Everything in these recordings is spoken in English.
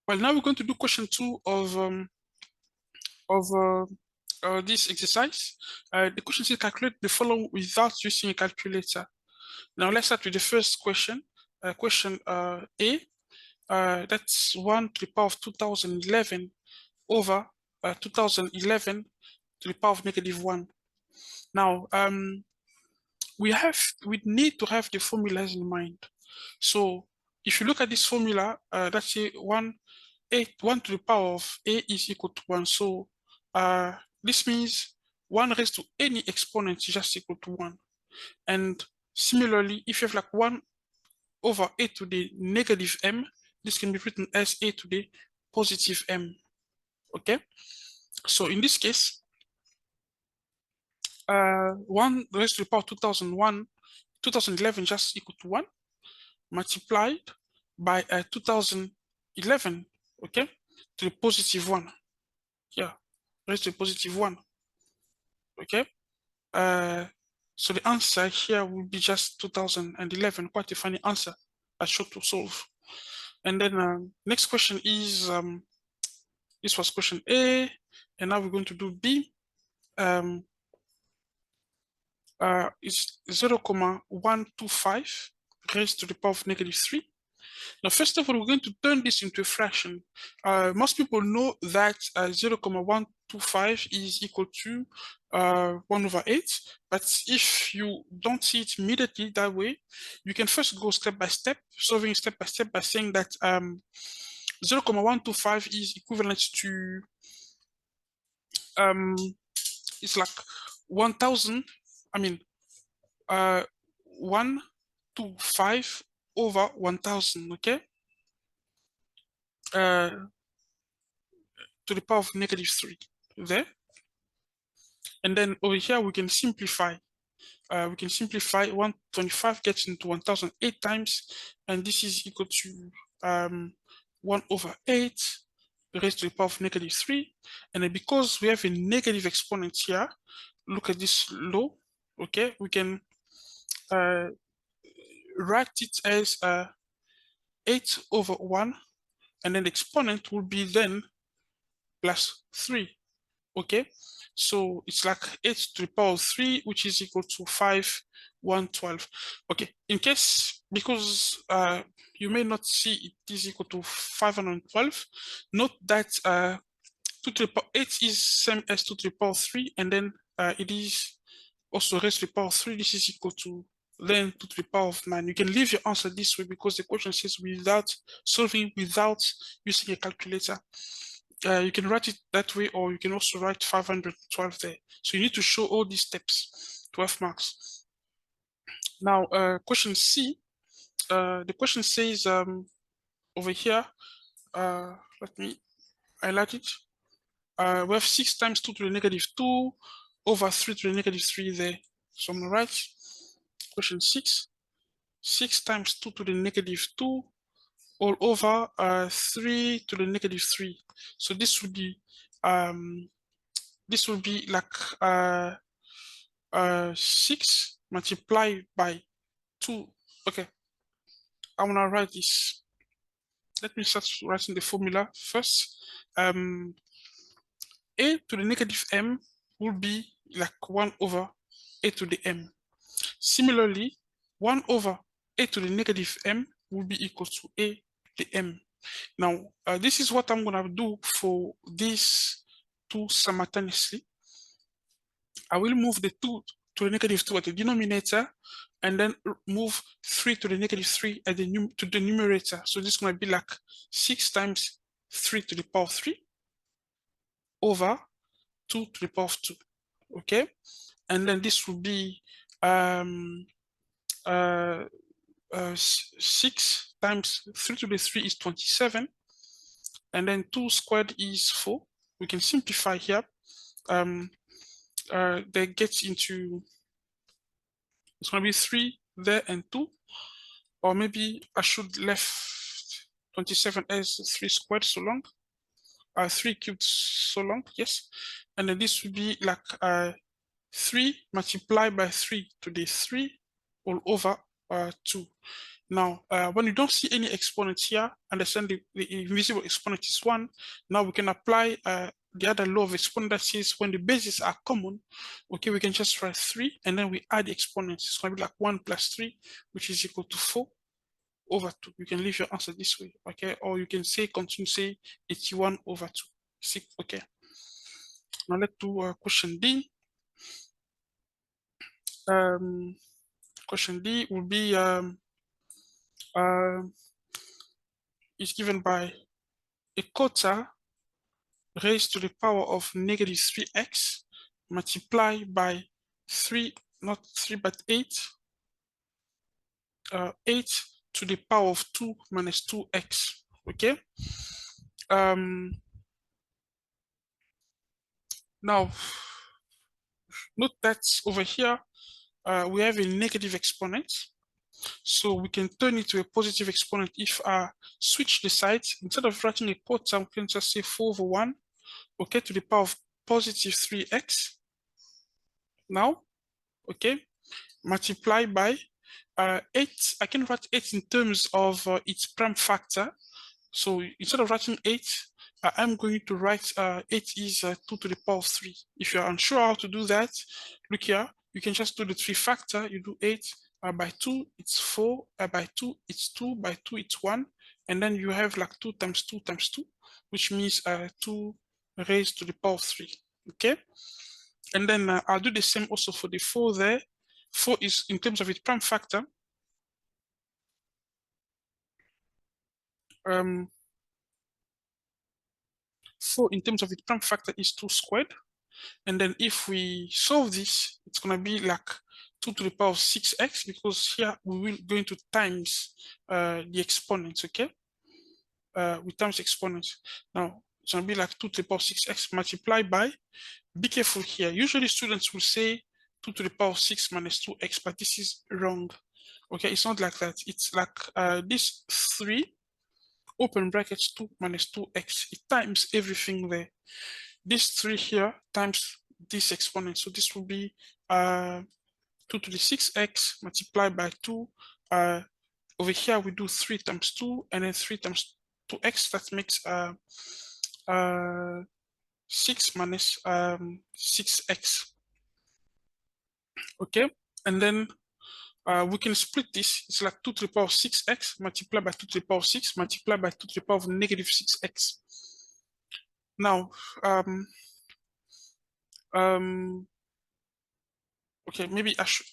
Well, now we're going to do question 2 of this exercise. The question says calculate the following without using a calculator. Now let's start with the first question. Question A. That's 1 to the power of 2011 over 2011 to the power of -1. Now we need to have the formulas in mind. So if you look at this formula, that's a 1 to the power of a is equal to 1. So this means 1 raised to any exponent is just equal to 1. And similarly, if you have like 1 over a to the -m, this can be written as a to the positive m. Okay, so in this case, 1 raised to the power of 2011 just equal to 1 multiplied by 2011, okay, to the positive 1. Yeah, raised to the positive 1. Okay, so the answer here will be just 2011. Quite a funny answer, I should to solve. And then next question is this was question A, and now we're going to do B. It's 0,125 raised to the power of -3. Now, first of all, we're going to turn this into a fraction. Most people know that 0,125 is equal to 1 over 8. But if you don't see it immediately that way, you can first go step by step, solving step by step by saying that 0,125 is equivalent to, it's like 1,000, 125 over 1,000, okay? To the power of -3 there. And then over here, we can simplify. 125 gets into 1,000 8 times, and this is equal to 1 over 8 raised to the power of -3. And then because we have a negative exponent here, look at this law, okay? We can write it as 8 over 1, and then the exponent will be then plus 3, okay? So it's like 8 to the power of 3, which is equal to 5,112. Okay, in case, because you may not see it is equal to 512, note that 2 to the power 8 is same as 2 to the power of 3, and then it is also raised to the power of 3. This is equal to then 2 to the power of 9. You can leave your answer this way because the question says without solving without using a calculator. You can write it that way, or you can also write 512 there. So you need to show all these steps, 12 marks. Now, question C, the question says over here, let me highlight it. We have 6 times 2 to the -2 over 3 to the -3 there. So I'm gonna write question 6. 6 times 2 to the -2 all over 3 to the -3. So this would be like 6 multiplied by 2. Okay, I want to write this. Let me start writing the formula first. A to the -m will be like 1 over a to the m. Similarly, 1 over a to the -m will be equal to a to the m. Now, this is what I'm going to do for these two simultaneously. I will move the 2 to the -2 at the denominator, and then move 3 to the -3 at to the numerator. So this is going to be like 6 times 3 to the power of 3 over 2 to the power of 2. Okay, and then this will be 6 times 3 to the 3 is 27, and then 2 squared is 4. We can simplify here. That gets into, it's going to be 3 there and 2, or maybe I should left 27 as 3 squared so long, 3 cubed so long, yes. And then this would be like 3 multiplied by 3 to the 3 all over 2. Now, when you don't see any exponents here, understand the invisible exponent is 1. Now we can apply the other law of exponent that says when the bases are common, okay, we can just write 3 and then we add the exponents. It's going to be like 1 plus 3, which is equal to 4 over 2. You can leave your answer this way, okay? Or you can say, continue, say 81 over 2. See, okay. Now let's do question D. Question D will be is given by a quarter raised to the power of negative 3x multiplied by 3, not 3, but 8, 8 to the power of 2 minus 2x, okay? Now, note that over here, we have a negative exponent. So we can turn it to a positive exponent if I switch the sides. Instead of writing a quarter, we can just say 4 over 1, okay, to the power of positive 3x. Now, okay, multiply by 8. I can write 8 in terms of its prime factor. So instead of writing 8, I'm going to write 8 is 2 to the power of 3. If you're unsure how to do that, look here. You can just do the 3 factor. You do 8 by 2, it's 4. By 2, it's 2. By 2, it's 1. And then you have like 2 times 2 times 2, which means 2 raised to the power of 3. Okay? And then I'll do the same also for the 4 there. 4 is in terms of its prime factor. 4 in terms of its prime factor is 2 squared. And then if we solve this, it's going to be like 2 to the power of 6x, because here we will going to times the exponents, okay? We times exponents. Now, it's going to be like 2 to the power of 6x multiplied by, be careful here. Usually students will say 2 to the power of 6 minus 2x, but this is wrong. Okay, it's not like that. It's like this 3, open brackets 2 minus 2x. It times everything there. This 3 here times this exponent. So this will be 2 to the 6x multiplied by 2. Over here, we do 3 times 2 and then 3 times 2x. That makes 6 minus 6x. Okay, and then we can split this. It's like 2 to the power of 6x multiplied by 2 to the power of 6 multiplied by 2 to the power of negative 6x. Now, okay, maybe I should,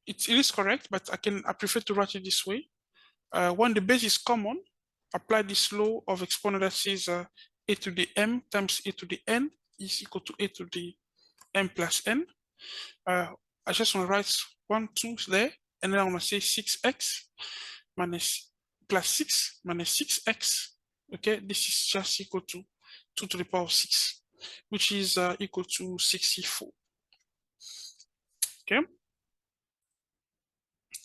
it is correct, but I prefer to write it this way. When the base is common, apply this law of exponent that says a to the m times a to the n is equal to a to the m plus n. I just want to write 1, 2 there, and then I want to say 6x minus plus 6 minus 6x. Okay, this is just equal to 2 to the power of 6, which is equal to 64. Okay.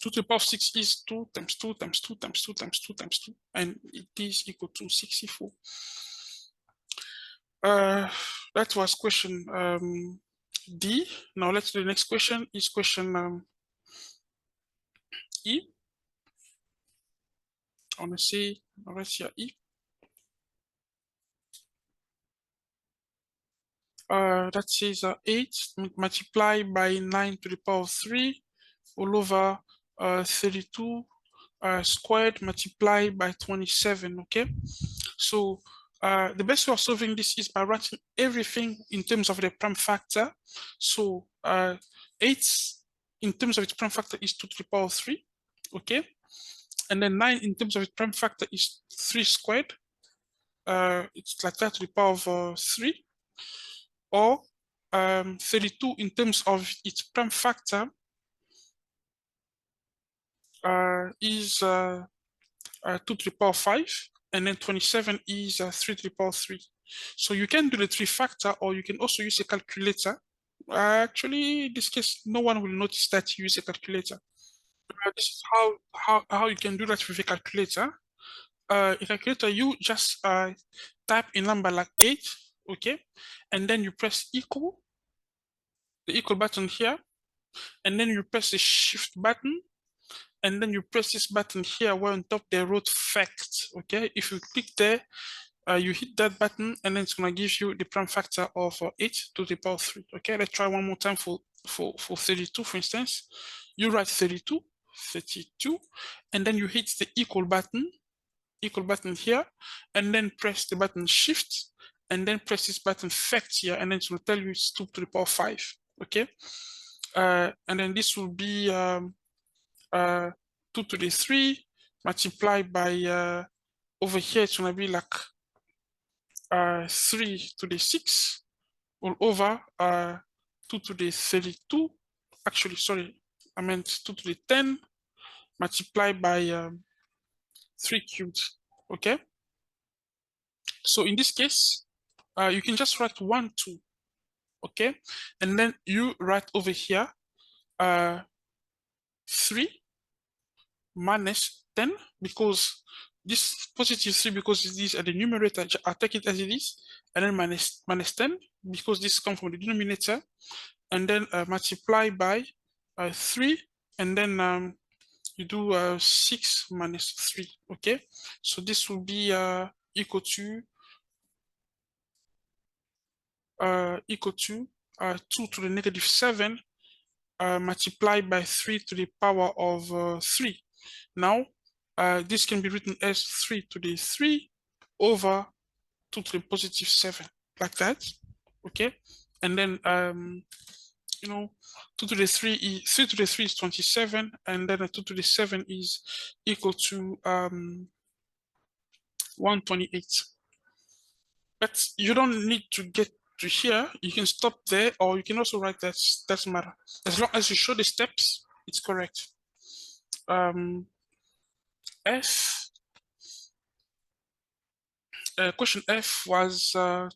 2 to the power of 6 is 2 times 2 times 2 times 2 times 2 times 2, and it is equal to 64. That was question D. Now let's do the next question. Is question E. I want to say, let's see E. That says 8 multiplied by 9 to the power of 3 all over 32 squared multiplied by 27, okay? So the best way of solving this is by writing everything in terms of the prime factor. So 8 in terms of its prime factor is 2 to the power of 3, okay? And then 9 in terms of its prime factor is 3 squared. It's like that to the power of 3. Or 32 in terms of its prime factor is 2 to the power of 5, and then 27 is 3 to the power of 3. So you can do the 3 factor, or you can also use a calculator. Actually, in this case, no one will notice that you use a calculator. This is how you can do that with a calculator. A calculator, you just type a number like 8, okay, and then you press equal, the equal button here, and then you press the shift button, and then you press this button here where on top they wrote fact. Okay, if you click there, you hit that button, and then it's gonna give you the prime factor of 8 to the power 3. Okay, let's try one more time for 32, for instance. You write 32, and then you hit the equal button here, and then press the button shift, and then press this button fact here, and then it will tell you it's 2 to the power 5. Okay, and then this will be 2 to the 3 multiplied by over here it's gonna be like 3 to the 6 all over 2 to the 32. Actually, sorry, I meant 2 to the 10 multiplied by 3 cubed. Okay, so in this case you can just write 1, 2. Okay, and then you write over here 3 minus 10, because this positive 3, because these are the numerator, I'll take it as it is, and then minus 10, because this comes from the denominator, and then multiply by 3, and then you do 6 minus 3. Okay, so this will be equal to 2 to the negative 7 multiplied by 3 to the power of 3. Now, this can be written as 3 to the 3 over 2 to the positive 7, like that. Okay, and then 2 to the 3 is 3 to the 3 is 27, and then 2 to the 7 is equal to 128. But you don't need to get to here. You can stop there, or you can also write that. Doesn't matter, as long as you show the steps, it's correct. Question F was 2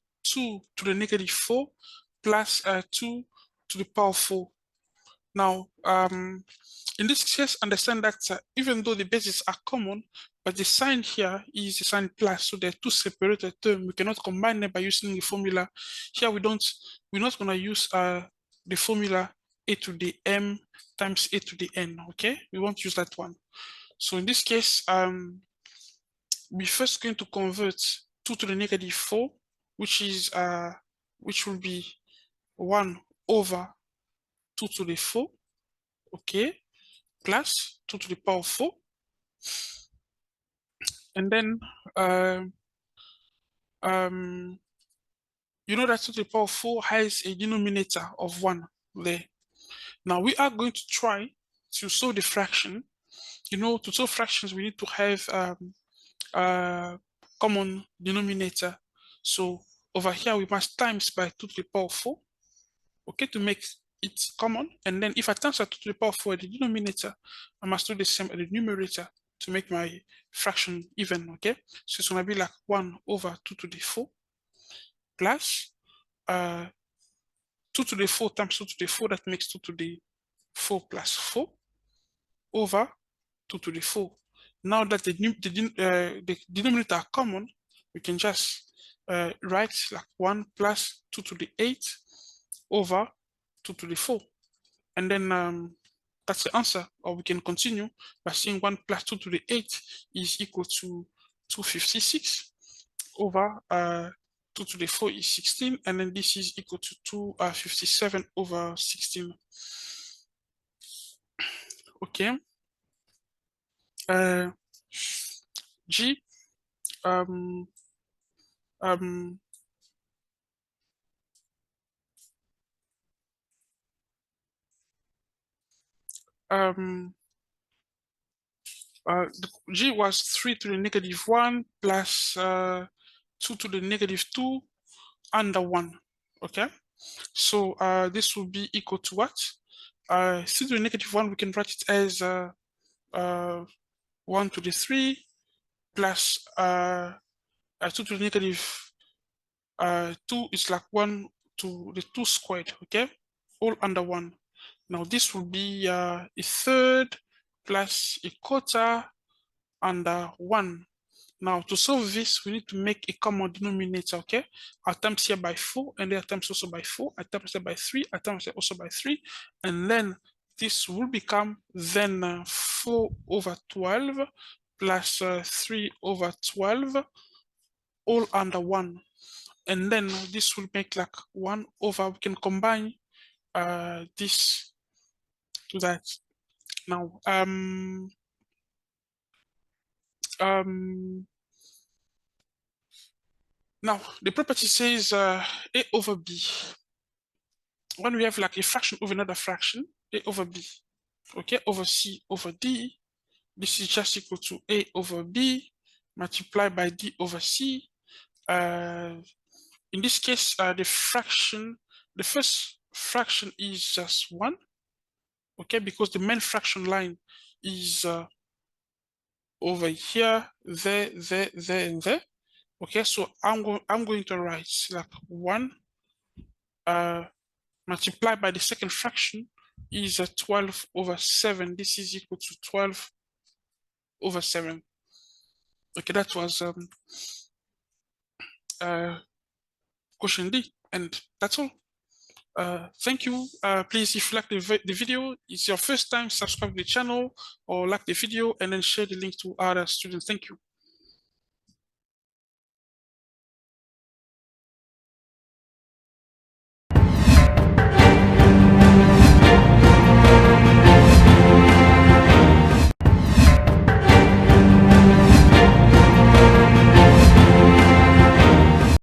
to the negative 4 plus 2 to the power 4. Now, in this case, understand that even though the bases are common, but the sign here is the sign plus, so they're two separated terms. We cannot combine them by using the formula. Here we're not going to use the formula a to the m times a to the n. Okay, we won't use that one. So in this case, we're first going to convert 2 to the negative 4, which will be 1 over 2 to the 4, okay, plus 2 to the power 4. And then you know that 2 to the power 4 has a denominator of 1 there. Now we are going to try to solve the fraction. You know, to solve fractions, we need to have common denominator. So over here, we must times by 2 to the power 4, okay, to make it common. And then if I times by 2 to the power 4 at the denominator, I must do the same at the numerator to make my fraction even, okay? So it's gonna be like 1 over 2 to the 4 plus 2 to the 4 times 2 to the 4, that makes 2 to the 4 plus 4 over 2 to the 4. Now that the denominator are common, we can just write like 1 plus 2 to the 8 over 2 to the 4. And then that's the answer. Or we can continue by saying 1 plus 2 to the 8 is equal to 256 over 2 to the 4 is 16. And then this is equal to 257 over 16. Okay. G G was 3 to the negative 1 plus 2 to the negative 2 under 1. Okay, so this will be equal to what? 3 to the negative 1, we can write it as 1 to the 3 plus 2 to the negative 2 is like 1 to the 2 squared, okay, all under 1. Now this will be a third plus a quarter under 1. Now to solve this, we need to make a common denominator, okay? I times here by 4, and then I times also by 4, I times here by 3, I times here also by 3, and then this will become then 4/12 plus 3/12 all under 1. And then this will make like 1 over, we can combine this to that. Now, now the property says A over B. When we have like a fraction over another fraction, A over B, okay, over C over D, this is just equal to A over B multiplied by D over C. In this case, the first fraction is just 1, okay, because the main fraction line is over here, there, and there. Okay, so I'm going to write like 1 multiplied by the second fraction is 12/7. This is equal to 12/7. Okay, that was question D, and that's all. Thank you. Please, if you like the video, it's your first time, subscribe to the channel or like the video and then share the link to other students. Thank you.